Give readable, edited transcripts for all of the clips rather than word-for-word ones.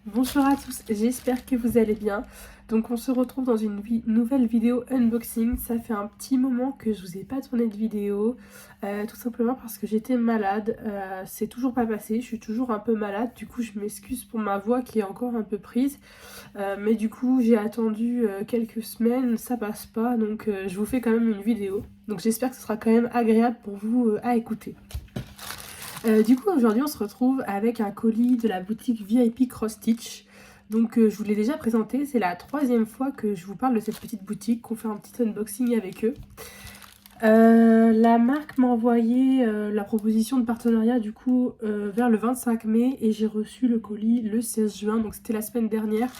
Bonjour à tous, j'espère que vous allez bien. Donc on se retrouve dans une nouvelle vidéo unboxing. Ça fait un petit moment que je vous ai pas tourné de vidéo, tout simplement parce que j'étais malade. C'est toujours pas passé, je suis toujours un peu malade. Du coup je m'excuse pour ma voix qui est encore un peu prise. Mais du coup j'ai attendu quelques semaines, ça passe pas. Donc je vous fais quand même une vidéo. Donc j'espère que ce sera quand même agréable pour vous à écouter. Du coup aujourd'hui on se retrouve avec un colis de la boutique VIP Cross Stitch. Donc je vous l'ai déjà présenté, c'est la troisième fois que je vous parle de cette petite boutique, qu'on fait un petit unboxing avec eux. La marque m'a envoyé la proposition de partenariat du coup vers le 25 mai et j'ai reçu le colis le 16 juin, donc c'était la semaine dernière.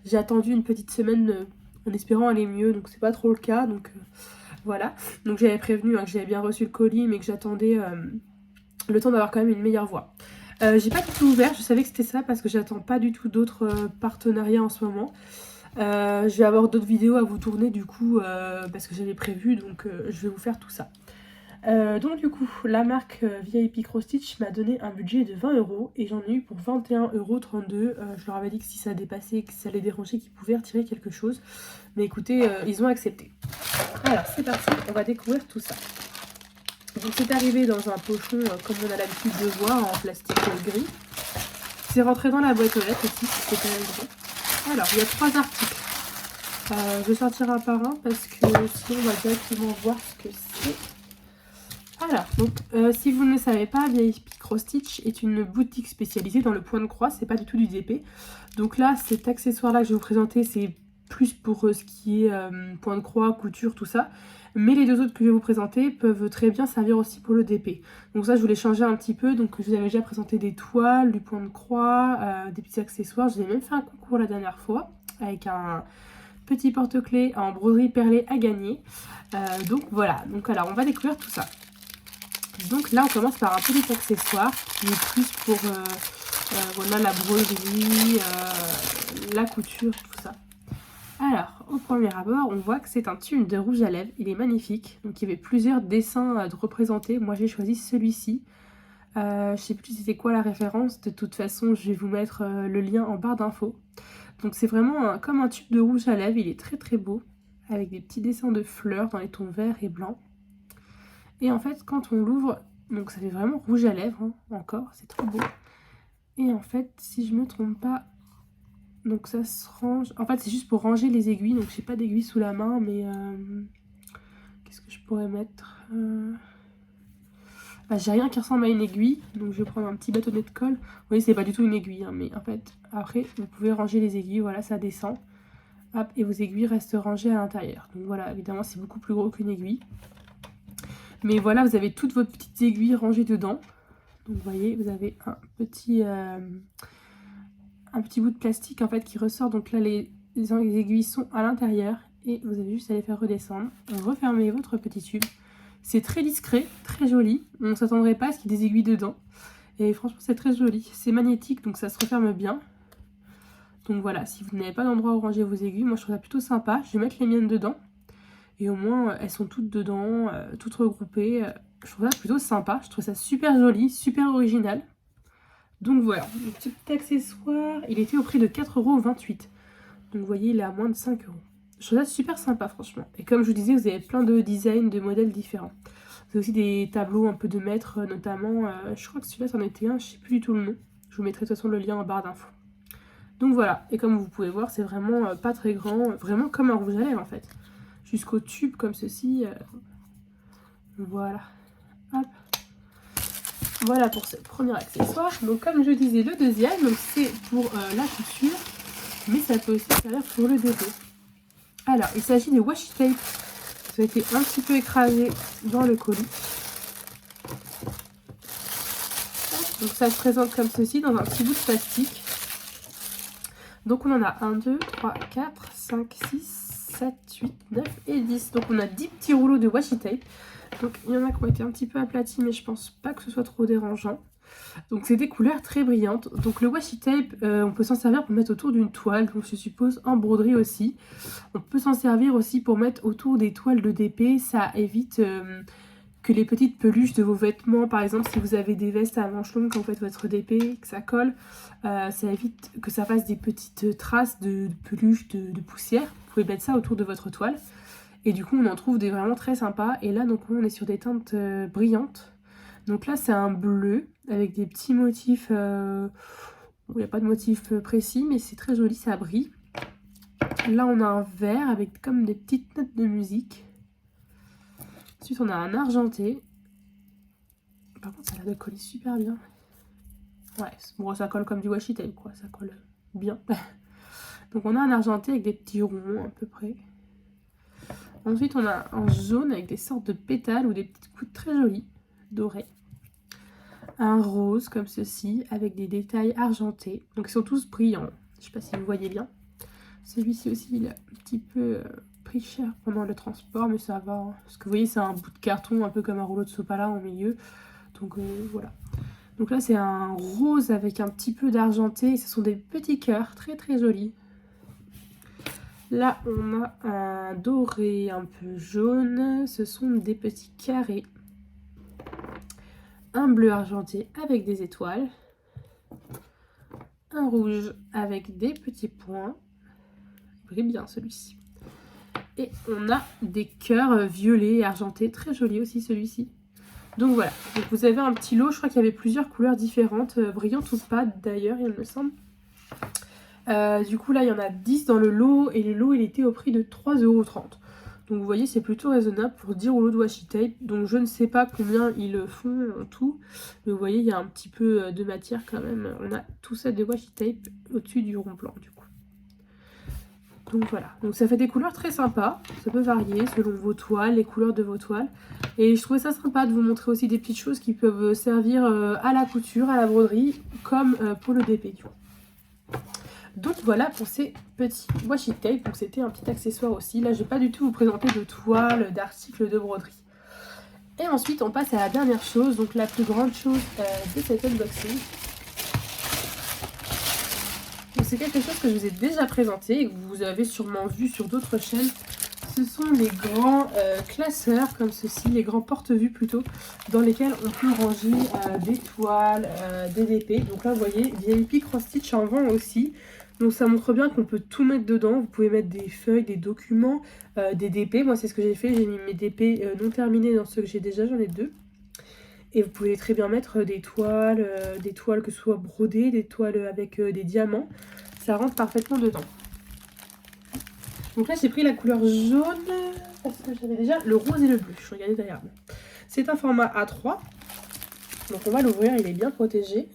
J'ai attendu une petite semaine en espérant aller mieux, donc c'est pas trop le cas, donc voilà. Donc j'avais prévenu que j'avais bien reçu le colis mais que j'attendais le temps d'avoir quand même une meilleure voix. J'ai pas du tout ouvert, je savais que c'était ça parce que j'attends pas du tout d'autres partenariats en ce moment. Je vais avoir d'autres vidéos à vous tourner du coup parce que j'avais prévu, donc je vais vous faire tout ça. Donc du coup, la marque VIP Cross Stitch m'a donné un budget de 20 € et j'en ai eu pour 21,32 €. Je leur avais dit que si ça dépassait, que ça les dérangeait, qu'ils pouvaient retirer quelque chose. Mais écoutez, ils ont accepté. Alors c'est parti, on va découvrir tout ça. Donc c'est arrivé dans un pochon comme on a l'habitude de voir en plastique gris. C'est rentré dans la boîte aux lettres aussi, c'est quand même gros. Alors il y a 3 articles. Je vais sortir un par un parce que sinon on va directement voir ce que c'est. Alors, donc si vous ne le savez pas, VIP Cross Stitch est une boutique spécialisée dans le point de croix, c'est pas du tout du DP. Donc là, cet accessoire-là que je vais vous présenter, c'est plus pour ce qui est point de croix, couture, tout ça. Mais les deux autres que je vais vous présenter peuvent très bien servir aussi pour le DP. Donc ça, je voulais changer un petit peu. Donc je vous avais déjà présenté des toiles, du point de croix, des petits accessoires. Je vous ai même fait un concours la dernière fois avec un petit porte-clés en broderie perlée à gagner. Donc voilà. Donc alors, on va découvrir tout ça. Donc là, on commence par un petit accessoire qui est plus pour voilà, la broderie, la couture, tout ça. Alors, au premier abord, on voit que c'est un tube de rouge à lèvres. Il est magnifique. Donc, il y avait plusieurs dessins de représentés. Moi, j'ai choisi celui-ci. Je sais plus c'était quoi la référence. De toute façon, je vais vous mettre le lien en barre d'infos. Donc, c'est vraiment comme un tube de rouge à lèvres. Il est très très beau. Avec des petits dessins de fleurs dans les tons verts et blancs. Et en fait, quand on l'ouvre, donc ça fait vraiment rouge à lèvres, hein, encore. C'est trop beau. Et en fait, si je me trompe pas... Donc ça se range... En fait, c'est juste pour ranger les aiguilles. Donc j'ai pas d'aiguille sous la main, mais... Qu'est-ce que je pourrais mettre bah, j'ai rien qui ressemble à une aiguille. Donc je vais prendre un petit bâtonnet de colle. Vous voyez, c'est pas du tout une aiguille. Hein, mais en fait, après, vous pouvez ranger les aiguilles. Voilà, ça descend. Hop, et vos aiguilles restent rangées à l'intérieur. Donc voilà, évidemment, c'est beaucoup plus gros qu'une aiguille. Mais voilà, vous avez toutes vos petites aiguilles rangées dedans. Donc vous voyez, vous avez un petit bout de plastique en fait qui ressort. Donc là, les aiguilles sont à l'intérieur et vous avez juste à les faire redescendre. Refermez votre petit tube. C'est très discret, très joli. On ne s'attendrait pas à ce qu'il y ait des aiguilles dedans. Et franchement, c'est très joli. C'est magnétique, donc ça se referme bien. Donc voilà, si vous n'avez pas d'endroit où ranger vos aiguilles, moi je trouve ça plutôt sympa. Je vais mettre les miennes dedans. Et au moins, elles sont toutes dedans, toutes regroupées. Je trouve ça plutôt sympa. Je trouve ça super joli, super original. Donc voilà, le petit accessoire, il était au prix de 4,28 €. Donc vous voyez, il est à moins de 5 €. Je trouve ça super sympa, franchement. Et comme je vous disais, vous avez plein de designs, de modèles différents. Vous avez aussi des tableaux un peu de maître, notamment. Je crois que celui-là, c'en était un, je sais plus du tout le nom. Je vous mettrai de toute façon le lien en barre d'infos. Donc voilà, et comme vous pouvez voir, c'est vraiment pas très grand, vraiment comme un rouge à lèvres en fait. Jusqu'au tube comme ceci. Voilà. Hop. Voilà pour ce premier accessoire. Donc comme je disais, le deuxième, c'est pour la couture, mais ça peut aussi servir pour le dépôt. Alors, il s'agit des washi tape. Ça a été un petit peu écrasé dans le colis. Donc ça se présente comme ceci dans un petit bout de plastique. Donc on en a 1, 2, 3, 4, 5, 6, 7, 8, 9 et 10. Donc on a 10 petits rouleaux de washi tape. Donc il y en a qui ont été un petit peu aplatis, mais je pense pas que ce soit trop dérangeant. Donc c'est des couleurs très brillantes. Donc le washi tape, on peut s'en servir pour mettre autour d'une toile, donc je suppose en broderie aussi. On peut s'en servir aussi pour mettre autour des toiles de DP. Ça évite que les petites peluches de vos vêtements. Par exemple, si vous avez des vestes à manches longues quand vous faites votre DP, que ça colle, ça évite que ça fasse des petites traces de peluche, de poussière. Vous pouvez mettre ça autour de votre toile. Et du coup, on en trouve des vraiment très sympas. Et là, donc, on est sur des teintes brillantes. Donc là, c'est un bleu avec des petits motifs. Il n'y a pas de motif précis, mais c'est très joli, ça brille. Là, on a un vert avec comme des petites notes de musique. Ensuite, on a un argenté. Par contre, ça a l'air de coller super bien. Ouais, bon, ça colle comme du washi tape, quoi. Ça colle bien. Donc, on a un argenté avec des petits ronds, à peu près. Ensuite, on a un jaune avec des sortes de pétales ou des petites gouttes très jolies, dorées. Un rose, comme ceci, avec des détails argentés. Donc, ils sont tous brillants. Je ne sais pas si vous voyez bien. Celui-ci aussi, il a un petit peu pris cher pendant le transport, mais ça va. Hein. Parce que vous voyez, c'est un bout de carton, un peu comme un rouleau de sopalin au milieu. Donc voilà. Donc là, c'est un rose avec un petit peu d'argenté. Et ce sont des petits cœurs très très jolis. Là, on a un doré un peu jaune. Ce sont des petits carrés. Un bleu argenté avec des étoiles. Un rouge avec des petits points. Il brille bien celui-ci. Et on a des cœurs violets et argentés. Très joli aussi celui-ci. Donc voilà. Donc vous avez un petit lot. Je crois qu'il y avait plusieurs couleurs différentes. Brillantes ou pas d'ailleurs, il me semble. Du coup là, il y en a 10 dans le lot. Et le lot, il était au prix de 3,30 €. Donc vous voyez, c'est plutôt raisonnable pour 10 rouleaux de washi tape. Donc je ne sais pas combien ils font en tout. Mais vous voyez, il y a un petit peu de matière quand même. On a tout ça de washi tape au-dessus du rond blanc du coup. Donc voilà. Donc ça fait des couleurs très sympas. Ça peut varier selon vos toiles, les couleurs de vos toiles. Et je trouvais ça sympa de vous montrer aussi des petites choses qui peuvent servir à la couture, à la broderie, comme pour le DP du coup. Donc voilà pour ces petits washi tape. Donc c'était un petit accessoire aussi. Là, je vais pas du tout vous présenter de toiles, d'articles de broderie. Et ensuite, on passe à la dernière chose. Donc la plus grande chose de cet unboxing. C'est quelque chose que je vous ai déjà présenté et que vous avez sûrement vu sur d'autres chaînes. Ce sont les grands classeurs comme ceci, les grands porte-vues plutôt, dans lesquels on peut ranger des toiles, des DP. Donc là, vous voyez, VIP Cross Stitch en vend aussi. Donc ça montre bien qu'on peut tout mettre dedans. Vous pouvez mettre des feuilles, des documents, des DP. Moi, c'est ce que j'ai fait. J'ai mis mes DP non terminés dans ceux que j'ai déjà. J'en ai 2. Et vous pouvez très bien mettre des toiles que ce soit brodées, des toiles avec des diamants. Ça rentre parfaitement dedans. Donc là, j'ai pris la couleur jaune parce que j'avais déjà le rose et le bleu. Je regardais derrière moi. C'est un format A3. Donc on va l'ouvrir, il est bien protégé.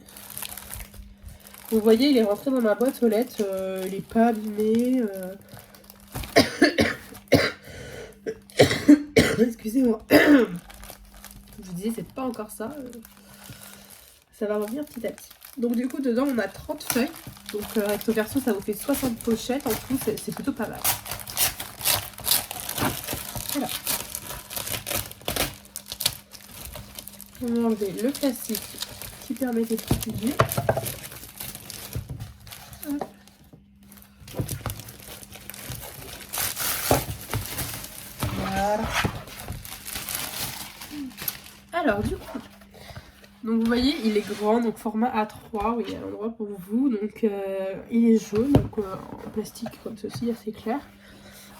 Vous voyez, il est rentré dans ma boîte aux lettres. Il n'est pas abîmé. Excusez-moi. Je vous disais, c'est pas encore ça. Ça va revenir petit à petit. Donc du coup, dedans, on a 30 feuilles. Donc recto verso, ça vous fait 60 pochettes. En tout, c'est plutôt pas mal. Voilà. On va enlever le plastique qui permettait de protéger. Voilà. Alors du coup, donc vous voyez, il est grand, donc format A3, oui, il y a un endroit pour vous. Donc il est jaune, donc en plastique comme ceci, assez clair.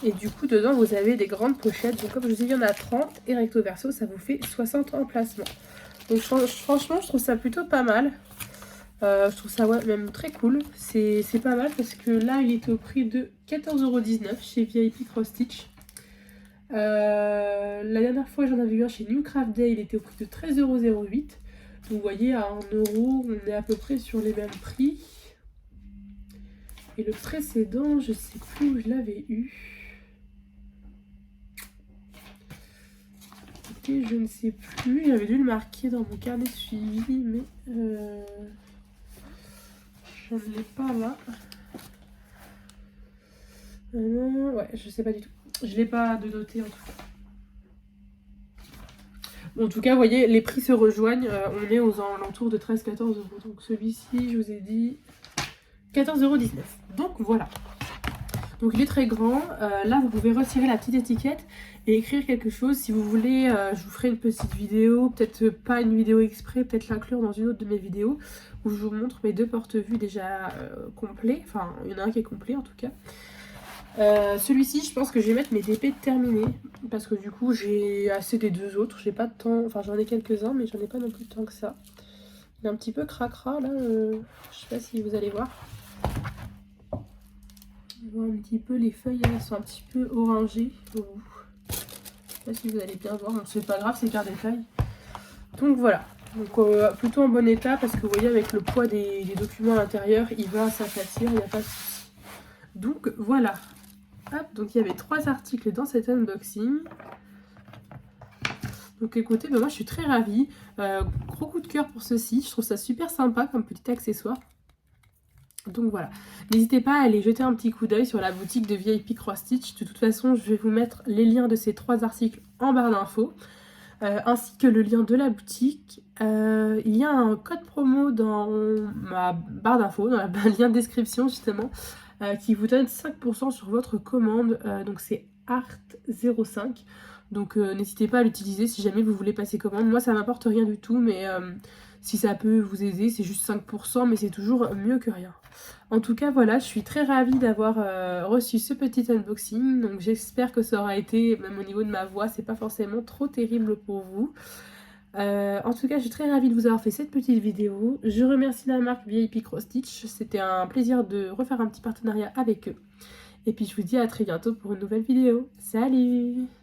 Et du coup, dedans, vous avez des grandes pochettes. Donc comme je vous ai dit, il y en a 30 et recto verso, ça vous fait 60 emplacements. Donc franchement, je trouve ça plutôt pas mal. Je trouve ça même très cool. C'est pas mal parce que là, il est au prix de 14,19 € chez VIP Cross Stitch. La dernière fois, j'en avais eu un chez New Craft Day, il était au prix de 13,08 €. Donc vous voyez, à 1 €, on est à peu près sur les mêmes prix. Et le précédent, je sais plus où je l'avais eu. Écoutez, je ne sais plus. J'avais dû le marquer dans mon carnet de suivi, mais je ne l'ai pas là. Ouais, je sais pas du tout. Je l'ai pas de noter en tout cas. Bon, en tout cas, vous voyez, les prix se rejoignent. On est aux alentours de 13-14 €. Donc celui-ci, je vous ai dit 14,19 €. Donc voilà. Donc il est très grand. Là, vous pouvez retirer la petite étiquette et écrire quelque chose. Si vous voulez, je vous ferai une petite vidéo, peut-être pas une vidéo exprès, peut-être l'inclure dans une autre de mes vidéos où je vous montre mes deux porte-vues déjà complets. Enfin, il y en a un qui est complet en tout cas. Celui-ci, je pense que je vais mettre mes DP terminés parce que du coup, j'ai assez des deux autres. J'ai pas de temps, enfin j'en ai quelques-uns, mais j'en ai pas non plus tant que ça. Il est un petit peu cracra là, je sais pas si vous allez voir. On voit un petit peu les feuilles, elles sont un petit peu orangées. Je sais pas si vous allez bien voir, bon, c'est pas grave, c'est qu'un détail. Donc voilà, donc plutôt en bon état parce que vous voyez avec le poids des documents à l'intérieur, il va s'aplatir, il n'y a pas de souci. Donc voilà. Hop, donc il y avait 3 articles dans cet unboxing. Donc écoutez, ben moi je suis très ravie. Gros coup de cœur pour ceci, je trouve ça super sympa comme petit accessoire. Donc voilà, n'hésitez pas à aller jeter un petit coup d'œil sur la boutique de VIP Cross Stitch. De toute façon, je vais vous mettre les liens de ces 3 articles en barre d'infos, ainsi que le lien de la boutique. Il y a un code promo dans ma barre d'infos, dans le lien de description justement, qui vous donne 5% sur votre commande. Donc c'est Art05. Donc n'hésitez pas à l'utiliser si jamais vous voulez passer commande. Moi ça m'apporte rien du tout, mais si ça peut vous aider, c'est juste 5%, mais c'est toujours mieux que rien. En tout cas, voilà, je suis très ravie d'avoir reçu ce petit unboxing. Donc j'espère que ça aura été, même au niveau de ma voix, c'est pas forcément trop terrible pour vous. En tout cas, je suis très ravie de vous avoir fait cette petite vidéo. Je remercie la marque VIP Cross Stitch. C'était un plaisir de refaire un petit partenariat avec eux. Et puis je vous dis à très bientôt pour une nouvelle vidéo. Salut!